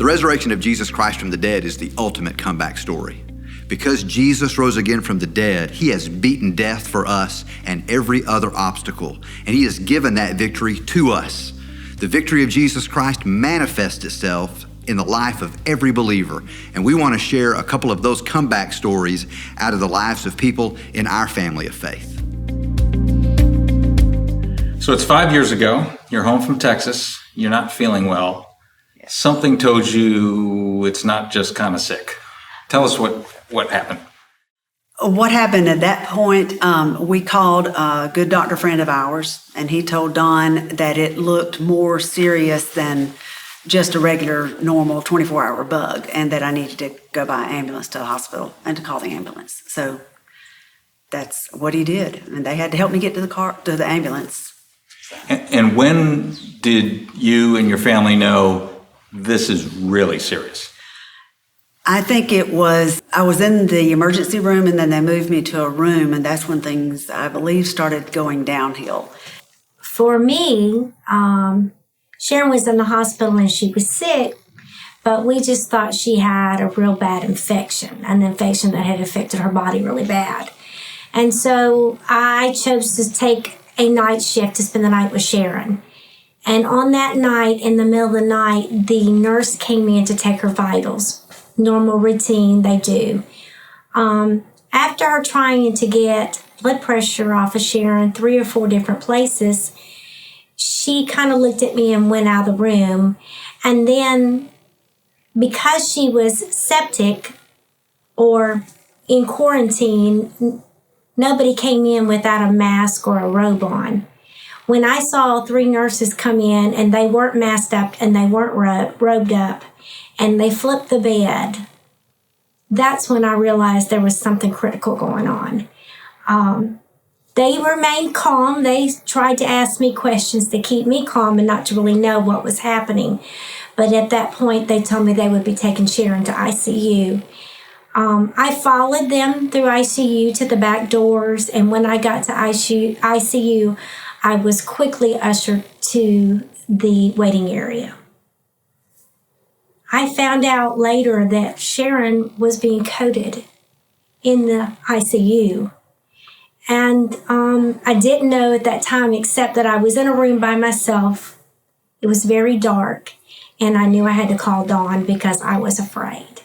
resurrection of Jesus Christ from the dead is the ultimate comeback story. Because Jesus rose again from the dead, he has beaten death for us and every other obstacle, and he has given that victory to us. The victory of Jesus Christ manifests itself in the life of every believer, and we want to share a couple of those comeback stories out of the lives of people in our family of faith. So it's 5 years ago. You're home from Texas. You're not feeling well. Something told you it's not just kind of sick. Tell us what happened. What happened at that point, we called a good doctor friend of ours, and he told Don that it looked more serious than just a regular, normal 24-hour bug, and that I needed to go by ambulance to the hospital and to call the ambulance. So that's what he did, and they had to help me get to the ambulance. And when did you and your family know this is really serious? I think I was in the emergency room, and then they moved me to a room, and that's when things, I believe, started going downhill. For me, Sharon was in the hospital and she was sick, but we just thought she had a real bad infection, an infection that had affected her body really bad. And so I chose to take a night shift to spend the night with Sharon. And on that night, in the middle of the night, the nurse came in to take her vitals. Normal routine, they do. After trying to get blood pressure off of Sharon 3 or 4 different places, she kind of looked at me and went out of the room. And then, because she was septic or in quarantine, nobody came in without a mask or a robe on. When I saw 3 nurses come in and they weren't masked up and they weren't robed up, and they flipped the bed, that's when I realized there was something critical going on. They remained calm. They tried to ask me questions to keep me calm and not to really know what was happening. But at that point, they told me they would be taking Sharon to ICU. I followed them through ICU to the back doors, and when I got to ICU, I was quickly ushered to the waiting area. I found out later that Sharon was being coded in the ICU. And I didn't know at that time, except that I was in a room by myself. It was very dark, and I knew I had to call Dawn because I was afraid.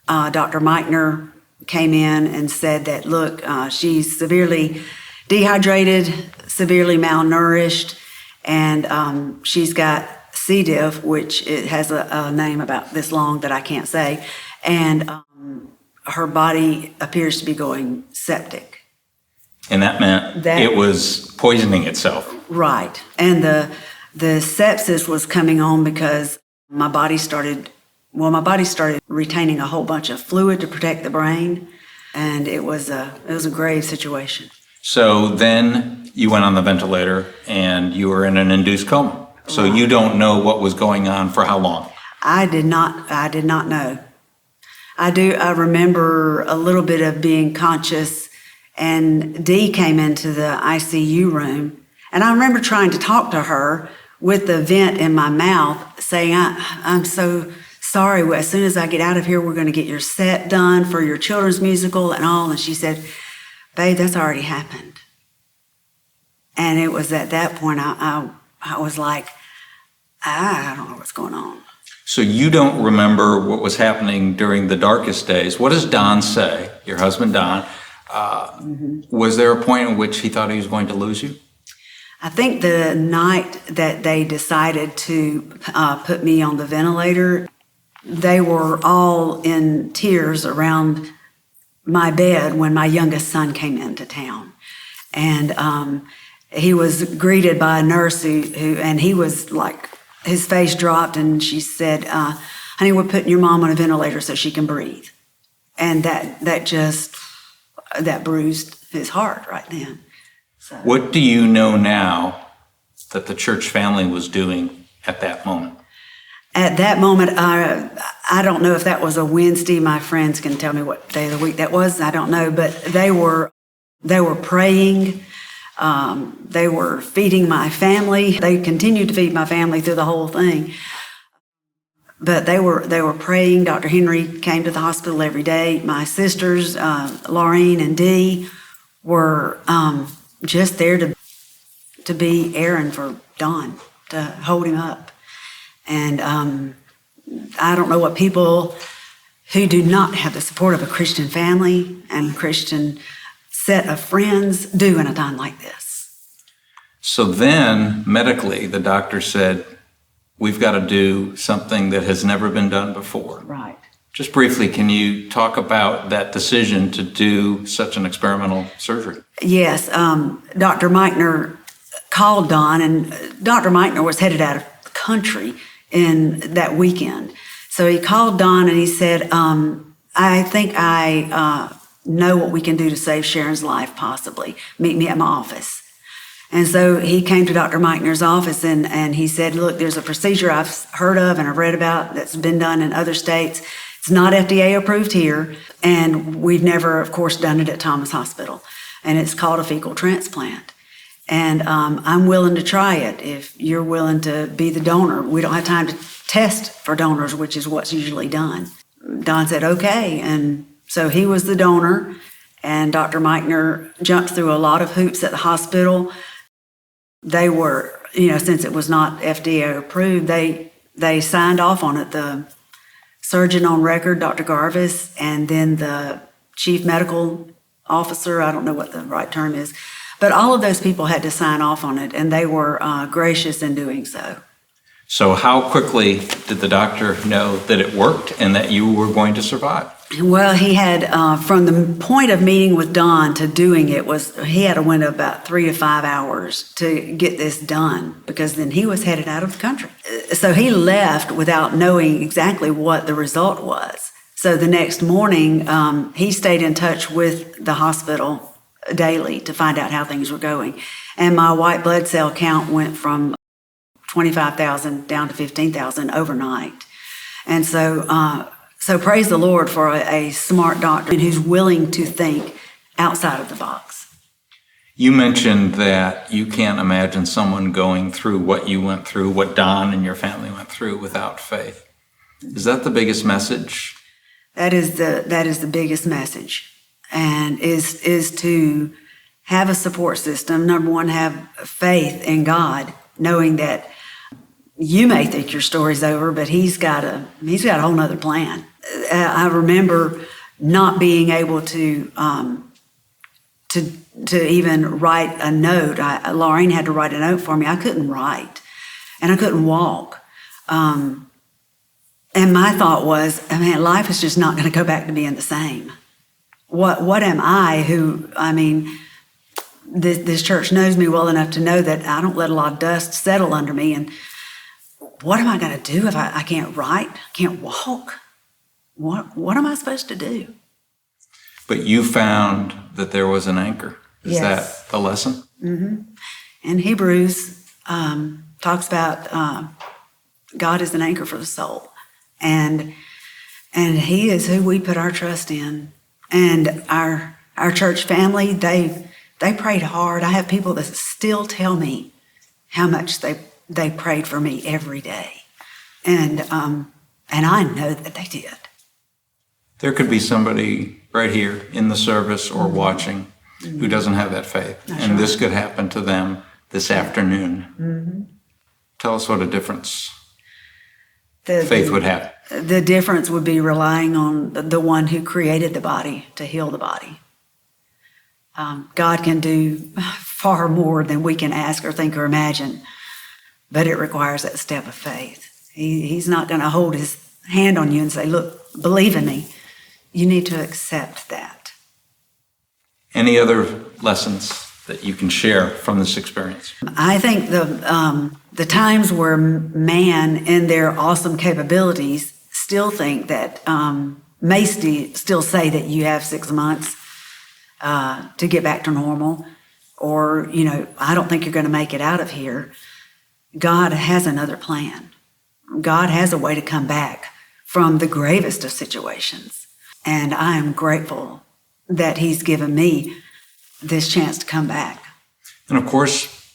Dr. Meichner came in and said that, look, she's severely dehydrated, severely malnourished, and she's got C. diff, which it has a name about this long that I can't say, and her body appears to be going septic. And that meant it was poisoning itself. Right. And the sepsis was coming on because my body started retaining a whole bunch of fluid to protect the brain, and it was a grave situation. So then you went on the ventilator and you were in an induced coma. So you don't know what was going on for how long? I did not know. I remember a little bit of being conscious, and Dee came into the ICU room, and I remember trying to talk to her with the vent in my mouth, saying, I'm so sorry, as soon as I get out of here, we're going to get your set done for your children's musical and all. And she said, babe, that's already happened. And it was at that point I was like, I don't know what's going on. So you don't remember what was happening during the darkest days. What does Don say, your husband Don? Was there a point in which he thought he was going to lose you? I think the night that they decided to put me on the ventilator, they were all in tears around my bed when my youngest son came into town. And he was greeted by a nurse and he was like, his face dropped, and she said, honey, we're putting your mom on a ventilator so she can breathe. And that bruised his heart right then. So. What do you know now that the church family was doing at that moment? At that moment, I don't know if that was a Wednesday. My friends can tell me what day of the week that was. I don't know, but they were praying. They were feeding my family. They continued to feed my family through the whole thing. But they were praying. Dr. Henry came to the hospital every day. My sisters, Laureen and Dee, were just there to be Aaron for Don, to hold him up. And I don't know what people who do not have the support of a Christian family and a Christian set of friends do in a time like this. So then, medically, the doctor said, we've got to do something that has never been done before. Right. Just briefly, can you talk about that decision to do such an experimental surgery? Yes. Dr. Meichner called Don, and Dr. Meichner was headed out of the country in that weekend. So he called Don and he said, I think I know what we can do to save Sharon's life, possibly. Meet me at my office. And so he came to Dr. Meichner's office and he said, look, there's a procedure I've heard of and I've read about that's been done in other states. It's not FDA approved here, and we've never, of course, done it at Thomas Hospital. And it's called a fecal transplant. And I'm willing to try it if you're willing to be the donor. We don't have time to test for donors, which is what's usually done. Don said, okay. And so he was the donor, and Dr. Meichner jumped through a lot of hoops at the hospital. They were, since it was not FDA approved, they signed off on it. The surgeon on record, Dr. Garvis, and then the chief medical officer, I don't know what the right term is, but all of those people had to sign off on it, and they were gracious in doing so. So how quickly did the doctor know that it worked and that you were going to survive? Well, he had, from the point of meeting with Don to doing it, he had a window of about 3 to 5 hours to get this done, because then he was headed out of the country. So he left without knowing exactly what the result was. So the next morning, he stayed in touch with the hospital daily to find out how things were going. And my white blood cell count went from 25,000 down to 15,000 overnight. And so praise the Lord for a smart doctor who's willing to think outside of the box. You mentioned that you can't imagine someone going through what you went through, what Don and your family went through, without faith. Is that the biggest message? That is the biggest message, and is to have a support system. Number one, have faith in God, knowing that you may think your story's over, but he's got a whole nother plan. I remember not being able to even write a note. Laureen had to write a note for me. I couldn't write, and I couldn't walk. And my thought was, man, life is just not going to go back to being the same. What am I? This church knows me well enough to know that I don't let a lot of dust settle under me. And what am I going to do if I can't write, can't walk? What am I supposed to do? But you found that there was an anchor. Is Yes. that the lesson? Mm-hmm. And Hebrews talks about God is an anchor for the soul, and He is who we put our trust in. And our church family, they prayed hard. I have people that still tell me how much they prayed for me every day, and I know that they did. There could be somebody right here in the service or watching who doesn't have that faith. That's and this right. could happen to them this afternoon. Mm-hmm. Tell us what a difference faith would have. The difference would be relying on the one who created the body to heal the body. God can do far more than we can ask or think or imagine, but it requires that step of faith. He's not going to hold his hand on you and say, look, believe in me. You need to accept that. Any other lessons that you can share from this experience? I think the times where man, in their awesome capabilities, still think that, may still say that you have 6 months to get back to normal, or, I don't think you're going to make it out of here. God has another plan. God has a way to come back from the gravest of situations. And I am grateful that He's given me this chance to come back. And of course,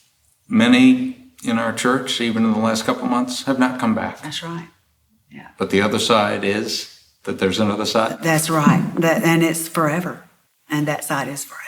many in our church, even in the last couple of months, have not come back. That's right. Yeah. But the other side is that there's another side. That's right. And it's forever. And that side is forever.